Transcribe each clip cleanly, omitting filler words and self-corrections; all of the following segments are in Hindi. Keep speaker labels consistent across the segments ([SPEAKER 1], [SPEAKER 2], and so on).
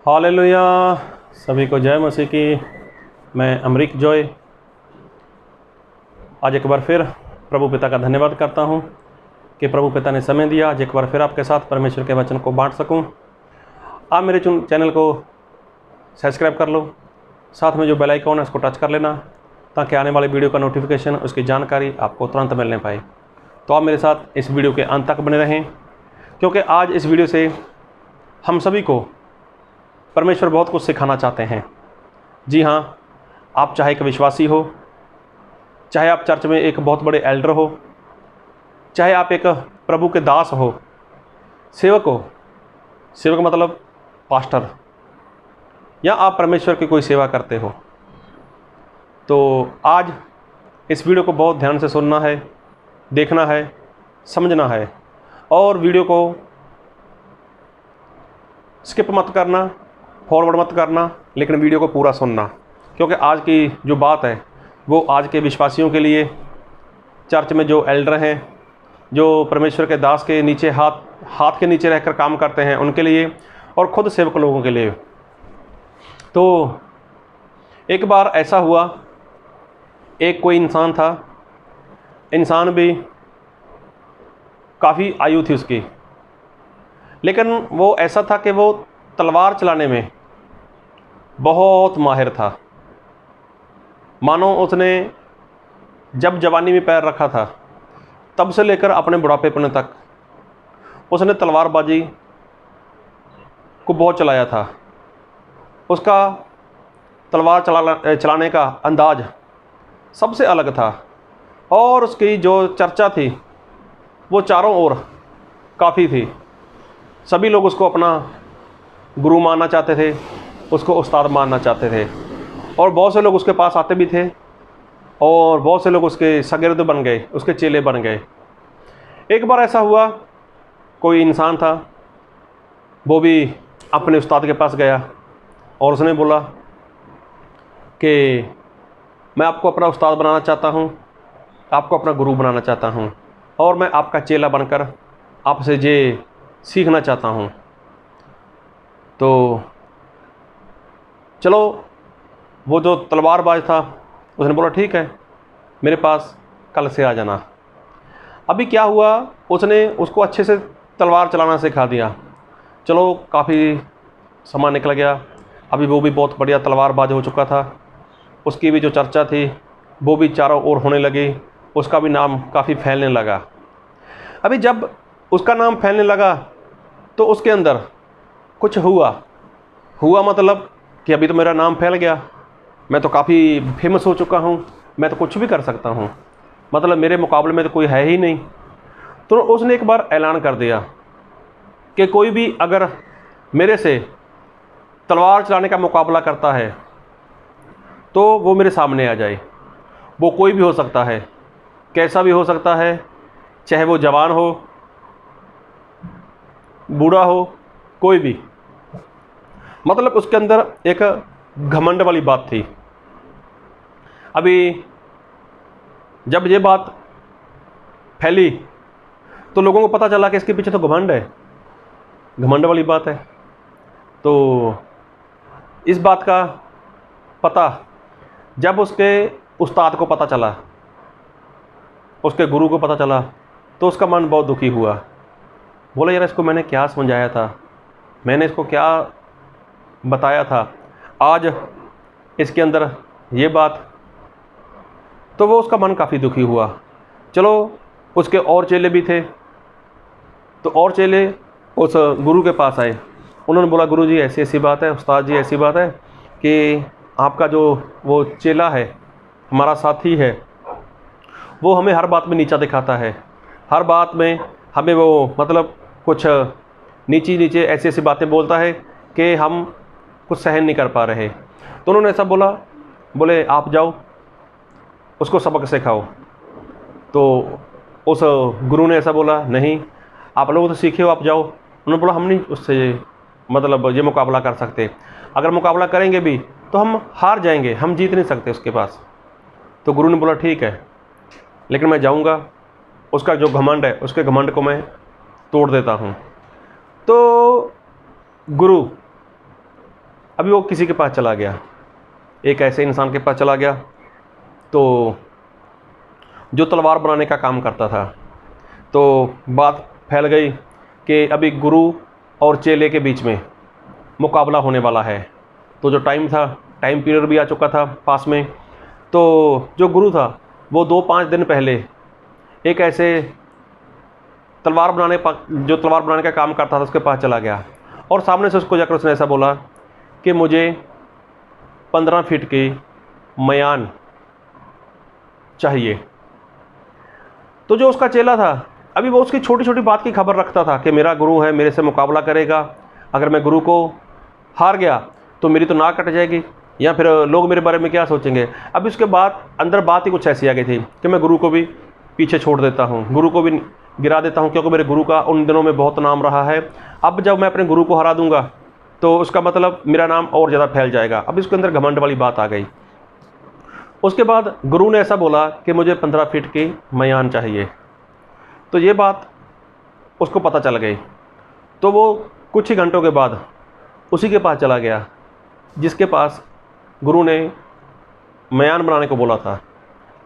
[SPEAKER 1] हालेलुया, सभी को जय मसीह की। मैं अमरीक जॉय आज एक बार फिर प्रभु पिता का धन्यवाद करता हूं कि प्रभु पिता ने समय दिया आज एक बार फिर आपके साथ परमेश्वर के वचन को बांट सकूं। आप मेरे चैनल को सब्सक्राइब कर लो, साथ में जो बेल आइकॉन है उसको टच कर लेना ताकि आने वाले वीडियो का नोटिफिकेशन, उसकी जानकारी आपको तुरंत मिलने पाए। तो आप मेरे साथ इस वीडियो के अंत तक बने रहें, क्योंकि आज इस वीडियो से हम सभी को परमेश्वर बहुत कुछ सिखाना चाहते हैं। जी हाँ, आप चाहे एक विश्वासी हो, चाहे आप चर्च में एक बहुत बड़े एल्डर हो, चाहे आप एक प्रभु के दास हो, सेवक हो, सेवक मतलब पास्टर, या आप परमेश्वर की कोई सेवा करते हो, तो आज इस वीडियो को बहुत ध्यान से सुनना है, देखना है, समझना है और वीडियो को स्किप मत करना, फॉरवर्ड मत करना, लेकिन वीडियो को पूरा सुनना, क्योंकि आज की जो बात है वो आज के विश्वासियों के लिए, चर्च में जो एल्डर हैं, जो परमेश्वर के दास के नीचे हाथ के नीचे रहकर काम करते हैं, उनके लिए और ख़ुद सेवक लोगों के लिए। तो एक बार ऐसा हुआ, एक कोई इंसान था, इंसान भी काफ़ी आयु थी उसकी, लेकिन वो ऐसा था कि वो तलवार चलाने में बहुत माहिर था। मानो उसने जब जवानी में पैर रखा था तब से लेकर अपने बुढ़ापेपन तक उसने तलवारबाजी को बहुत चलाया था। उसका तलवार चलाने का अंदाज सबसे अलग था और उसकी जो चर्चा थी वो चारों ओर काफ़ी थी। सभी लोग उसको अपना गुरु मानना चाहते थे, उसको उस्ताद मानना चाहते थे और बहुत से लोग उसके पास आते भी थे और बहुत से लोग उसके शागिर्द बन गए, उसके चेले बन गए। एक बार ऐसा हुआ, कोई इंसान था, वो भी अपने उस्ताद के पास गया और उसने बोला कि मैं आपको अपना उस्ताद बनाना चाहता हूँ, आपको अपना गुरु बनाना चाहता हूँ और मैं आपका चेला बनकर आपसे ये सीखना चाहता हूँ। तो चलो, वो जो तलवारबाज था उसने बोला ठीक है, मेरे पास कल से आ जाना। अभी क्या हुआ, उसने उसको अच्छे से तलवार चलाना सिखा दिया। चलो, काफ़ी समय निकल गया, अभी वो भी बहुत बढ़िया तलवारबाज हो चुका था। उसकी भी जो चर्चा थी वो भी चारों ओर होने लगी, उसका भी नाम काफ़ी फैलने लगा। अभी जब उसका नाम फैलने लगा तो उसके अंदर कुछ हुआ मतलब कि अभी तो मेरा नाम फैल गया, मैं तो काफ़ी फेमस हो चुका हूँ, मैं तो कुछ भी कर सकता हूँ, मतलब मेरे मुकाबले में तो कोई है ही नहीं। तो उसने एक बार ऐलान कर दिया कि कोई भी अगर मेरे से तलवार चलाने का मुकाबला करता है तो वो मेरे सामने आ जाए। वो कोई भी हो सकता है, कैसा भी हो सकता है, चाहे वो जवान हो, बूढ़ा हो, कोई भी। मतलब उसके अंदर एक घमंड वाली बात थी। अभी जब ये बात फैली तो लोगों को पता चला कि इसके पीछे तो घमंड है, घमंड वाली बात है। तो इस बात का पता जब उसके उस्ताद को पता चला, उसके गुरु को पता चला, तो उसका मन बहुत दुखी हुआ। बोला यार, इसको मैंने क्या समझाया था, मैंने इसको क्या बताया था, आज इसके अंदर ये बात। तो वो उसका मन काफ़ी दुखी हुआ। चलो, उसके और चेले भी थे, तो और चेले उस गुरु के पास आए। उन्होंने बोला, गुरु जी ऐसी ऐसी बात है, उस्ताद जी ऐसी बात है कि आपका जो वो चेला है, हमारा साथी है, वो हमें हर बात में नीचा दिखाता है, हर बात में हमें वो मतलब कुछ नीचे ऐसी ऐसी बातें बोलता है कि हम कुछ सहन नहीं कर पा रहे। तो उन्होंने ऐसा बोला, बोले आप जाओ, उसको सबक सिखाओ। तो उस गुरु ने ऐसा बोला, नहीं आप लोग तो सीखे हो, आप जाओ। उन्होंने बोला हम नहीं उससे मतलब ये मुकाबला कर सकते, अगर मुकाबला करेंगे भी तो हम हार जाएंगे, हम जीत नहीं सकते उसके पास। तो गुरु ने बोला ठीक है, लेकिन मैं जाऊंगा, उसका जो घमंड है उसके घमंड को मैं तोड़ देता हूँ। तो गुरु अभी वो किसी के पास चला गया, एक ऐसे इंसान के पास चला गया तो जो तलवार बनाने का काम करता था। तो बात फैल गई कि अभी गुरु और चेले के बीच में मुकाबला होने वाला है। तो जो टाइम था, टाइम पीरियड भी आ चुका था पास में। तो जो गुरु था वो 2-5 दिन पहले एक ऐसे जो तलवार बनाने का काम करता था उसके पास चला गया, और सामने से उसको जाकर उसने ऐसा बोला कि मुझे 15 फीट की मयान चाहिए। तो जो उसका चेला था अभी वो उसकी छोटी छोटी बात की खबर रखता था कि मेरा गुरु है, मेरे से मुकाबला करेगा, अगर मैं गुरु को हार गया तो मेरी तो नाक कट जाएगी, या फिर लोग मेरे बारे में क्या सोचेंगे। अब इसके बाद अंदर बात ही कुछ ऐसी आ गई थी कि मैं गुरु को भी पीछे छोड़ देता हूँ, गुरु को भी गिरा देता हूँ, क्योंकि मेरे गुरु का उन दिनों में बहुत नाम रहा है। अब जब मैं अपने गुरु को हरा दूंगा तो उसका मतलब मेरा नाम और ज़्यादा फैल जाएगा। अब इसके अंदर घमंड वाली बात आ गई। उसके बाद गुरु ने ऐसा बोला कि मुझे 15 फीट की मयान चाहिए। तो ये बात उसको पता चल गई। तो वो कुछ ही घंटों के बाद उसी के पास चला गया जिसके पास गुरु ने मयान बनाने को बोला था।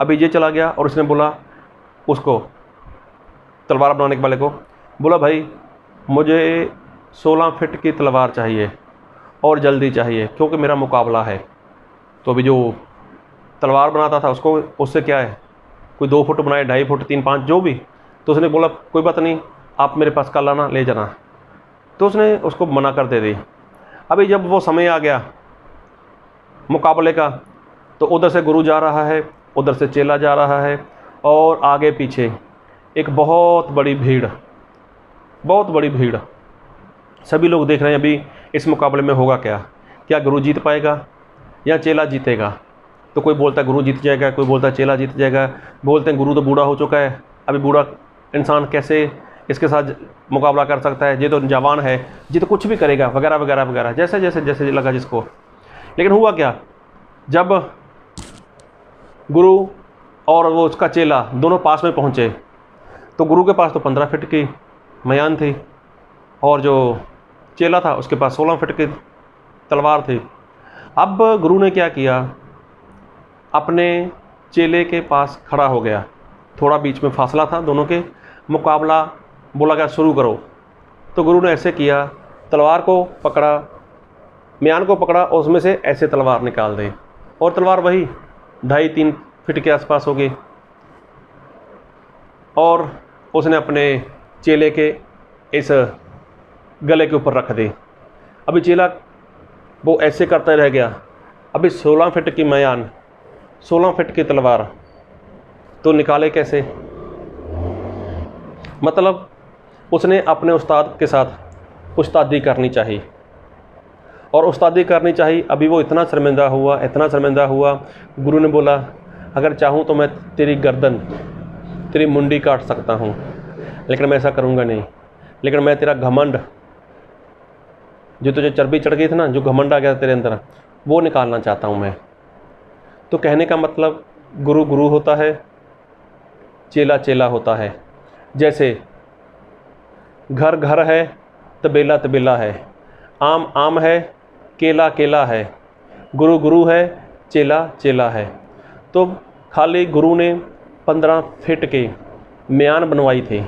[SPEAKER 1] अभी ये चला गया और उसने बोला उसको, तलवार बनाने वाले को बोला, भाई मुझे 16 फीट की तलवार चाहिए और जल्दी चाहिए, क्योंकि मेरा मुकाबला है। तो अभी जो तलवार बनाता था उसको उससे क्या है, कोई 2 फुट बनाए, 2.5 फुट, 3-5 जो भी। तो उसने बोला कोई बात नहीं, आप मेरे पास कल आना, ले जाना। तो उसने उसको मना कर दे दी। अभी जब वो समय आ गया मुकाबले का, तो उधर से गुरु जा रहा है, उधर से चेला जा रहा है, और आगे पीछे एक बहुत बड़ी भीड़, बहुत बड़ी भीड़। सभी लोग देख रहे हैं अभी इस मुकाबले में होगा क्या, क्या गुरु जीत पाएगा या चेला जीतेगा। तो कोई बोलता है गुरु जीत जाएगा, कोई बोलता है चेला जीत जाएगा, बोलते हैं गुरु तो बूढ़ा हो चुका है, अभी बूढ़ा इंसान कैसे इसके साथ मुकाबला कर सकता है, ये तो जवान है, ये तो कुछ भी करेगा, वगैरह वगैरह वगैरह, जैसे जैसे जैसे लगा जिसको। लेकिन हुआ क्या, जब गुरु और वो उसका चेला दोनों पास में पहुँचे तो गुरु के पास तो 15 फीट की मयान थी, और जो चेला था उसके पास 16 फीट की तलवार थी। अब गुरु ने क्या किया, अपने चेले के पास खड़ा हो गया, थोड़ा बीच में फासला था दोनों के, मुकाबला बोला गया शुरू करो। तो गुरु ने ऐसे किया, तलवार को पकड़ा, म्यान को पकड़ा और उसमें से ऐसे तलवार निकाल दी, और तलवार वही 2.5-3 फीट के आसपास होगी, और उसने अपने चेले के इस गले के ऊपर रख दी। अभी चेला वो ऐसे करता रह गया। अभी 16 फीट की म्यान, 16 फीट की तलवार, तो निकाले कैसे। मतलब उसने अपने उस्ताद के साथ उस्तादी करनी चाहिए, और उस्तादी करनी चाहिए। अभी वो इतना शर्मिंदा हुआ, इतना शर्मिंदा हुआ, गुरु ने बोला अगर चाहूँ तो मैं तेरी गर्दन, तेरी मुंडी काट सकता हूँ, लेकिन मैं ऐसा करूँगा नहीं। लेकिन मैं तेरा घमंड, जो तुझे चर्बी चढ़ गई थी ना, जो घमंड आ गया तेरे अंदर, वो निकालना चाहता हूँ मैं। तो कहने का मतलब गुरु गुरु होता है, चेला चेला होता है। जैसे घर घर है, तबेला तबेला है, आम आम है, केला केला है, गुरु गुरु है, चेला चेला है। तो खाली गुरु ने 15 फीट की म्यान बनवाई थी,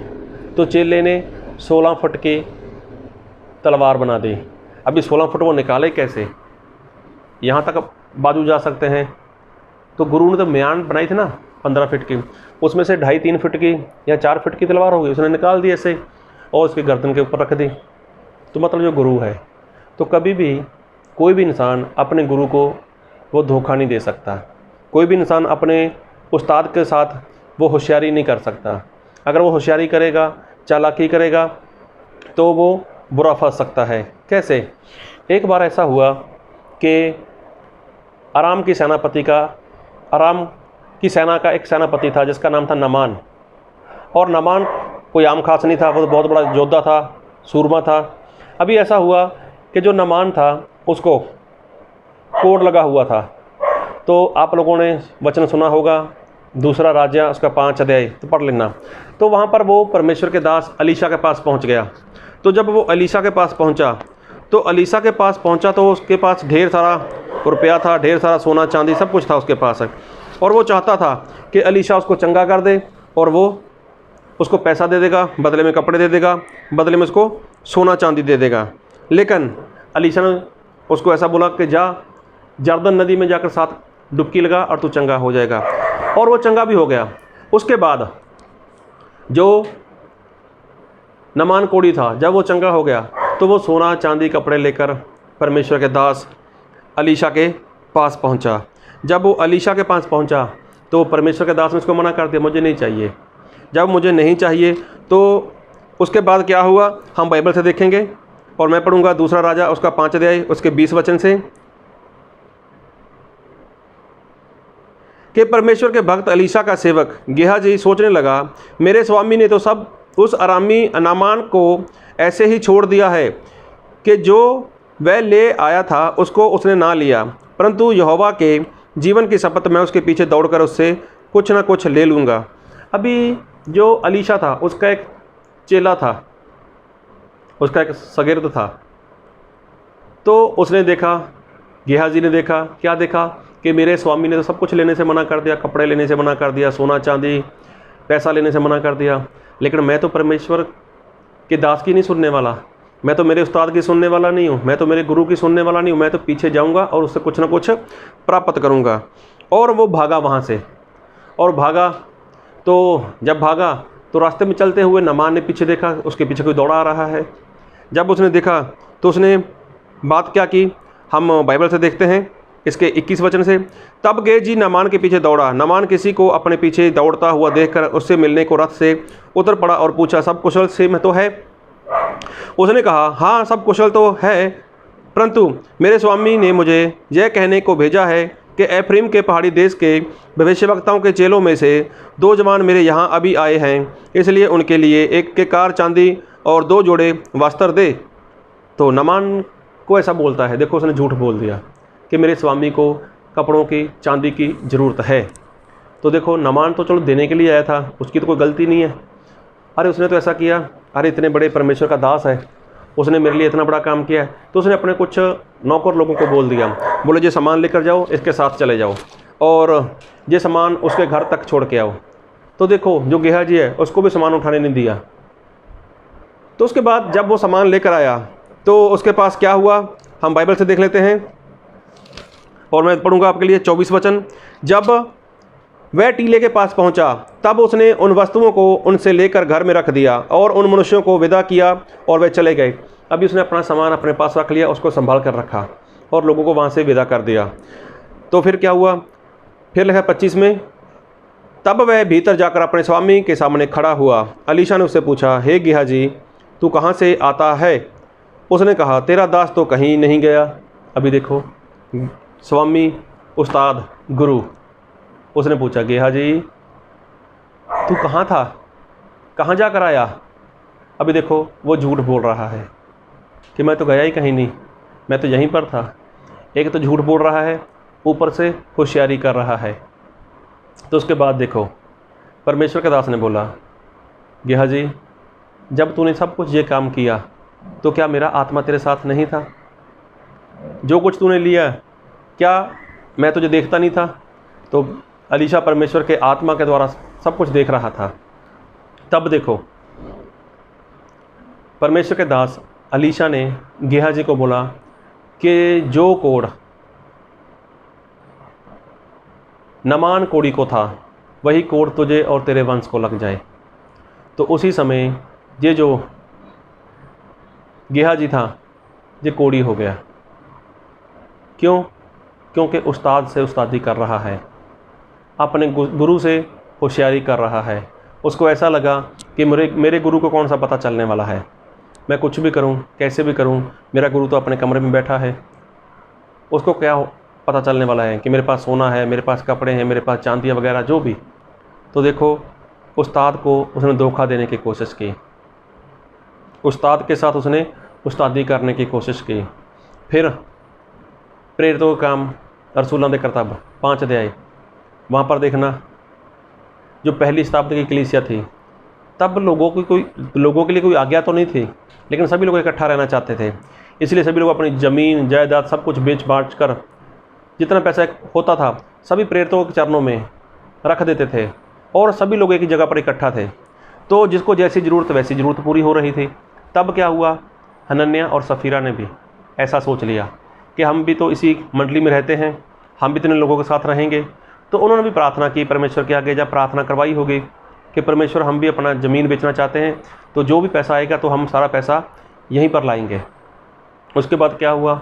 [SPEAKER 1] तो चेले ने 16 फुट की तलवार बना दी। अभी 16 फुट वो निकाले कैसे, यहाँ तक बाजू जा सकते हैं। तो गुरु ने तो म्यान बनाई थी ना 15 फीट की, उसमें से 2.5-3 फीट की या 4 फीट की तलवार होगी, उसने निकाल दी ऐसे और उसके गर्दन के ऊपर रख दी। तो मतलब जो गुरु है, तो कभी भी कोई भी इंसान अपने गुरु को वो धोखा नहीं दे सकता। कोई भी इंसान अपने उस्ताद के साथ वो होशियारी नहीं कर सकता। अगर वो होशियारी करेगा, चालाकी करेगा, तो वो बुरा फंस सकता है। कैसे, एक बार ऐसा हुआ कि आराम की सेनापति का, आराम की सेना का एक सेनापति था जिसका नाम था नमान। और नमान कोई आम खास नहीं था, वो तो बहुत बड़ा योद्धा था, सूरमा था। अभी ऐसा हुआ कि जो नमान था उसको कोढ़ लगा हुआ था। तो आप लोगों ने वचन सुना होगा, दूसरा राज्य उसका 5 अध्याय, तो पढ़ लेना। तो वहाँ पर वो परमेश्वर के दास अलीशा के पास पहुँच गया। तो जब वो अलीशा के पास पहुँचा तो उसके पास ढेर सारा रुपया था, ढेर सारा सोना चांदी सब कुछ था उसके पास। और वो चाहता था कि अलीशा उसको चंगा कर दे और वो उसको पैसा दे देगा, बदले में कपड़े दे देगा, बदले में उसको सोना चांदी दे देगा। लेकिन अलीशा ने उसको ऐसा बोला कि जा जर्दन नदी में जाकर 7 डुबकी लगा और तू चंगा हो जाएगा। और वो चंगा भी हो गया। उसके बाद जो नमान कोढ़ी था, जब वो चंगा हो गया तो वो सोना चांदी कपड़े लेकर परमेश्वर के दास अलीशा के पास पहुंचा। जब वो अलीशा के पास पहुंचा तो परमेश्वर के दास ने उसको मना कर दिया, मुझे नहीं चाहिए। जब मुझे नहीं चाहिए तो उसके बाद क्या हुआ हम बाइबल से देखेंगे। और मैं पढ़ूंगा दूसरा राजा उसका 5 अध्याय उसके 20 वचन से कि परमेश्वर के भक्त अलीशा का सेवक गेहाजी सोचने लगा, मेरे स्वामी ने तो सब उस अरामी नामान को ऐसे ही छोड़ दिया है कि जो वह ले आया था उसको उसने ना लिया, परंतु यहोवा के जीवन की शपथ मैं उसके पीछे दौड़कर उससे कुछ ना कुछ ले लूँगा। अभी जो अलीशा था उसका एक चेला था, उसका एक शागिर्द था। तो उसने देखा, गेहाजी ने देखा, क्या देखा कि मेरे स्वामी ने तो सब कुछ लेने से मना कर दिया, कपड़े लेने से मना कर दिया, सोना चांदी पैसा लेने से मना कर दिया, लेकिन मैं तो परमेश्वर के दास की नहीं सुनने वाला, मैं तो मेरे उस्ताद की सुनने वाला नहीं हूँ, मैं तो मेरे गुरु की सुनने वाला नहीं हूँ, मैं तो पीछे जाऊँगा और उससे कुछ ना कुछ प्राप्त करूँगा। और वो भागा वहाँ से और भागा। तो जब भागा तो रास्ते में चलते हुए नमान ने पीछे देखा, उसके पीछे कोई दौड़ा आ रहा है। जब उसने देखा तो उसने बात क्या की, हम बाइबल से देखते हैं इसके 21 वचन से। तब गेहाजी नमान के पीछे दौड़ा। नमान किसी को अपने पीछे दौड़ता हुआ देखकर उससे मिलने को रथ से उतर पड़ा और पूछा, सब कुशल से में तो है? उसने कहा, हाँ सब कुशल तो है, परंतु मेरे स्वामी ने मुझे यह कहने को भेजा है कि एफ्रीम के पहाड़ी देश के भविष्यवक्ताओं के चेलों में से 2 जवान मेरे यहाँ अभी आए हैं, इसलिए उनके लिए एक के कार चांदी और 2 जोड़े वस्त्र दे। तो नमान को ऐसा बोलता है, देखो उसने झूठ बोल दिया कि मेरे स्वामी को कपड़ों की चांदी की ज़रूरत है। तो देखो नमान तो चलो देने के लिए आया था, उसकी तो कोई गलती नहीं है। अरे उसने तो ऐसा किया, अरे इतने बड़े परमेश्वर का दास है, उसने मेरे लिए इतना बड़ा काम किया है, तो उसने अपने कुछ नौकर लोगों को बोल दिया, बोले ये सामान लेकर जाओ, इसके साथ चले जाओ और ये सामान उसके घर तक छोड़ के आओ। तो देखो जो गेहाजी है उसको भी सामान उठाने नहीं दिया। तो उसके बाद जब वो सामान लेकर आया तो उसके पास क्या हुआ, हम बाइबल से देख लेते हैं और मैं पढ़ूंगा आपके लिए 24 वचन। जब वह टीले के पास पहुंचा तब उसने उन वस्तुओं को उनसे लेकर घर में रख दिया और उन मनुष्यों को विदा किया और वे चले गए। अभी उसने अपना सामान अपने पास रख लिया, उसको संभाल कर रखा और लोगों को वहाँ से विदा कर दिया। तो फिर क्या हुआ, फिर लिखा 25 में, तब वह भीतर जाकर अपने स्वामी के सामने खड़ा हुआ। अलीशा ने उससे पूछा, हे गेहाजी तू कहाँ से आता है? उसने कहा, तेरा दास तो कहीं नहीं गया। अभी देखो स्वामी, उस्ताद, गुरु। उसने पूछा, गेहाजी तू कहाँ था, कहाँ जाकर आया? अभी देखो वो झूठ बोल रहा है कि मैं तो गया ही कहीं नहीं, मैं तो यहीं पर था। एक तो झूठ बोल रहा है, ऊपर से होशियारी कर रहा है। तो उसके बाद देखो परमेश्वर के दास ने बोला, गेहाजी जब तूने सब कुछ ये काम किया तो क्या मेरा आत्मा तेरे साथ नहीं था? जो कुछ तूने लिया क्या मैं तुझे देखता नहीं था? तो अलीशा परमेश्वर के आत्मा के द्वारा सब कुछ देख रहा था। तब देखो परमेश्वर के दास अलीशा ने गेहाजी को बोला कि जो कोढ़ नमान कोढ़ी को था वही कोढ़ तुझे और तेरे वंश को लग जाए। तो उसी समय ये जो गेहाजी था ये कोढ़ी हो गया। क्यों? क्योंकि उस्ताद से उस्तादी कर रहा है, अपने गुरु से होशियारी कर रहा है। उसको ऐसा लगा कि मेरे गुरु को कौन सा पता चलने वाला है, मैं कुछ भी करूं, कैसे भी करूं, मेरा गुरु तो अपने कमरे में बैठा है। उसको क्या पता चलने वाला है कि मेरे पास सोना है, मेरे पास कपड़े हैं, मेरे पास चांदियाँ वगैरह जो भी। तो देखो उस्ताद को उसने धोखा देने की कोशिश की, उस्ताद के साथ उसने उस्तादी करने की कोशिश की। फिर प्रेरितों का काम, रसूलों के करतब 5 अध्याय, वहाँ पर देखना जो पहली शताब्दी की कलीसिया थी, तब लोगों के लिए कोई आज्ञा तो नहीं थी, लेकिन सभी लोग इकट्ठा रहना चाहते थे। इसलिए सभी लोग अपनी ज़मीन जायदाद सब कुछ बेच बाँच कर जितना पैसा होता था सभी प्रेरितों के चरणों में रख देते थे और सभी लोग एक ही जगह पर इकट्ठा थे। तो जिसको जैसी ज़रूरत वैसी ज़रूरत पूरी हो रही थी। तब क्या हुआ, हनन्याह और सफीरा ने भी ऐसा सोच लिया कि हम भी तो इसी मंडली में रहते हैं, हम भी इतने लोगों के साथ रहेंगे। तो उन्होंने भी प्रार्थना की परमेश्वर के आगे, जब प्रार्थना करवाई होगी कि परमेश्वर हम भी अपना ज़मीन बेचना चाहते हैं, तो जो भी पैसा आएगा तो हम सारा पैसा यहीं पर लाएंगे। उसके बाद क्या हुआ,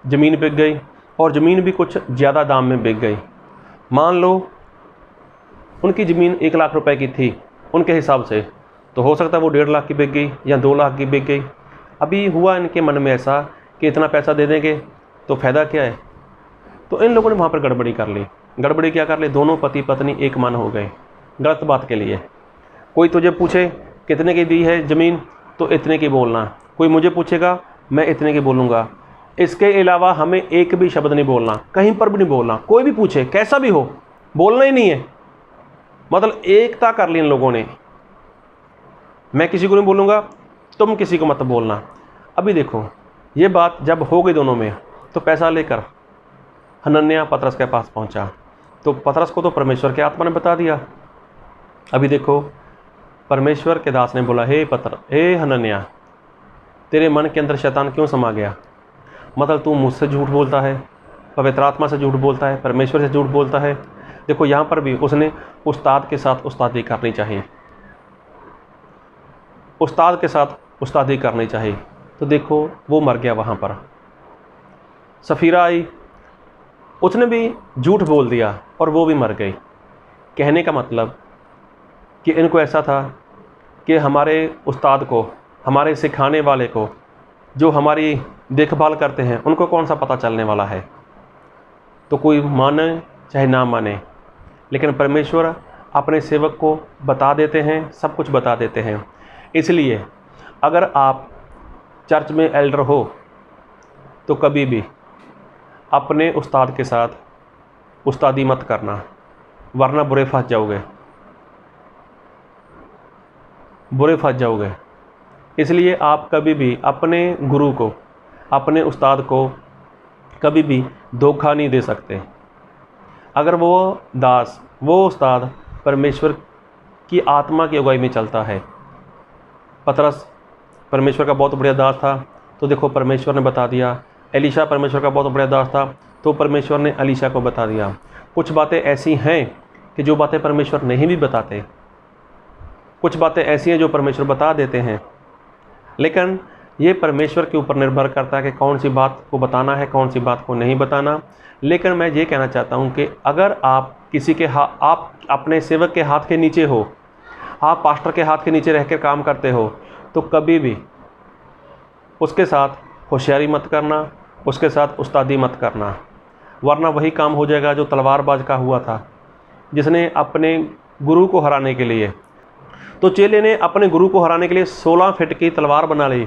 [SPEAKER 1] ज़मीन बिक गई और ज़मीन भी कुछ ज़्यादा दाम में बिक गई। मान लो उनकी ज़मीन 1 लाख रुपए की थी उनके हिसाब से, तो हो सकता है वो 1.5 लाख की बिक गई या 2 लाख की बिक गई। अभी हुआ इनके मन में ऐसा कि इतना पैसा दे देंगे तो फ़ायदा क्या है। तो इन लोगों ने वहाँ पर गड़बड़ी कर ली। गड़बड़ी क्या कर ली, दोनों पति पत्नी एक मन हो गए गलत बात के लिए। कोई तुझे पूछे कितने की दी है ज़मीन तो इतने की बोलना, कोई मुझे पूछेगा मैं इतने की बोलूँगा, इसके अलावा हमें एक भी शब्द नहीं बोलना, कहीं पर भी नहीं बोलना। कोई भी पूछे कैसा भी हो, बोलना ही नहीं है। मतलब एकता कर ली इन लोगों ने, मैं किसी को नहीं बोलूँगा, तुम किसी को मत बोलना। अभी देखो ये बात जब हो गई दोनों में, तो पैसा लेकर हनन्याह पतरस के पास पहुंचा। तो पतरस को तो परमेश्वर के आत्मा ने बता दिया। अभी देखो परमेश्वर के दास ने बोला, हे हनन्याह, तेरे मन के अंदर शैतान क्यों समा गया। मतलब तू मुझसे झूठ बोलता है, पवित्र आत्मा से झूठ बोलता है, परमेश्वर से झूठ बोलता है। देखो यहाँ पर भी उसने उस्ताद के साथ उस्तादी करनी चाहिए, उस्ताद के साथ उस्तादी करनी चाहिए। तो देखो वो मर गया वहाँ पर। सफीरा आई, उसने भी झूठ बोल दिया और वो भी मर गई। कहने का मतलब कि इनको ऐसा था कि हमारे उस्ताद को, हमारे सिखाने वाले को, जो हमारी देखभाल करते हैं, उनको कौन सा पता चलने वाला है। तो कोई माने चाहे ना माने, लेकिन परमेश्वर अपने सेवक को बता देते हैं, सब कुछ बता देते हैं। इसलिए अगर आप चर्च में एल्डर हो तो कभी भी अपने उस्ताद के साथ उस्तादी मत करना, वरना बुरे फंस जाओगे, बुरे फंस जाओगे। इसलिए आप कभी भी अपने गुरु को, अपने उस्ताद को कभी भी धोखा नहीं दे सकते। अगर वो दास, वो उस्ताद परमेश्वर की आत्मा की अगुवाई में चलता है। पतरस परमेश्वर का बहुत बढ़िया दास था, तो देखो परमेश्वर ने बता दिया। एलीशा परमेश्वर का बहुत बढ़िया दास था, तो परमेश्वर ने एलीशा को बता दिया। कुछ बातें ऐसी हैं कि जो बातें परमेश्वर नहीं भी बताते, कुछ बातें ऐसी हैं जो परमेश्वर बता देते हैं, लेकिन ये परमेश्वर के ऊपर निर्भर करता है कि कौन सी बात को बताना है, कौन सी बात को नहीं बताना। लेकिन मैं ये कहना चाहता हूँ कि अगर आप किसी के आप अपने सेवक के हाथ के नीचे हो, आप पास्टर के हाथ के नीचे रहकर काम करते हो, तो कभी भी उसके साथ होशियारी मत करना, उसके साथ उस्तादी मत करना, वरना वही काम हो जाएगा जो तलवारबाज का हुआ था, जिसने अपने गुरु को हराने के लिए, तो चेले ने अपने गुरु को हराने के लिए 16 फीट की तलवार बना ली,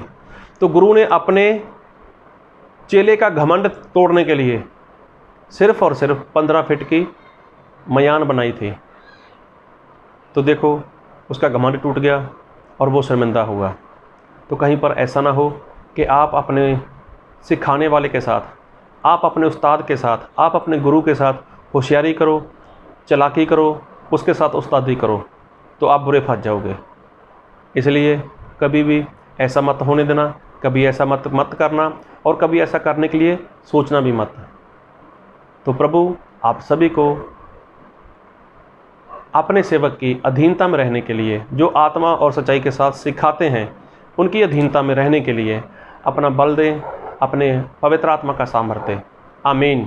[SPEAKER 1] तो गुरु ने अपने चेले का घमंड तोड़ने के लिए सिर्फ और सिर्फ 15 फीट की मयान बनाई थी। तो देखो उसका घमंड टूट गया और वो शर्मिंदा हुआ। तो कहीं पर ऐसा ना हो कि आप अपने सिखाने वाले के साथ, आप अपने उस्ताद के साथ, आप अपने गुरु के साथ होशियारी करो, चालाकी करो, उसके साथ उस्तादी करो, तो आप बुरे फंस जाओगे। इसलिए कभी भी ऐसा मत होने देना, कभी ऐसा मत करना, और कभी ऐसा करने के लिए सोचना भी मत। तो प्रभु आप सभी को अपने सेवक की अधीनता में रहने के लिए, जो आत्मा और सच्चाई के साथ सिखाते हैं, उनकी अधीनता में रहने के लिए अपना बल दें, अपने पवित्र आत्मा का सामर्थ्य। आमीन।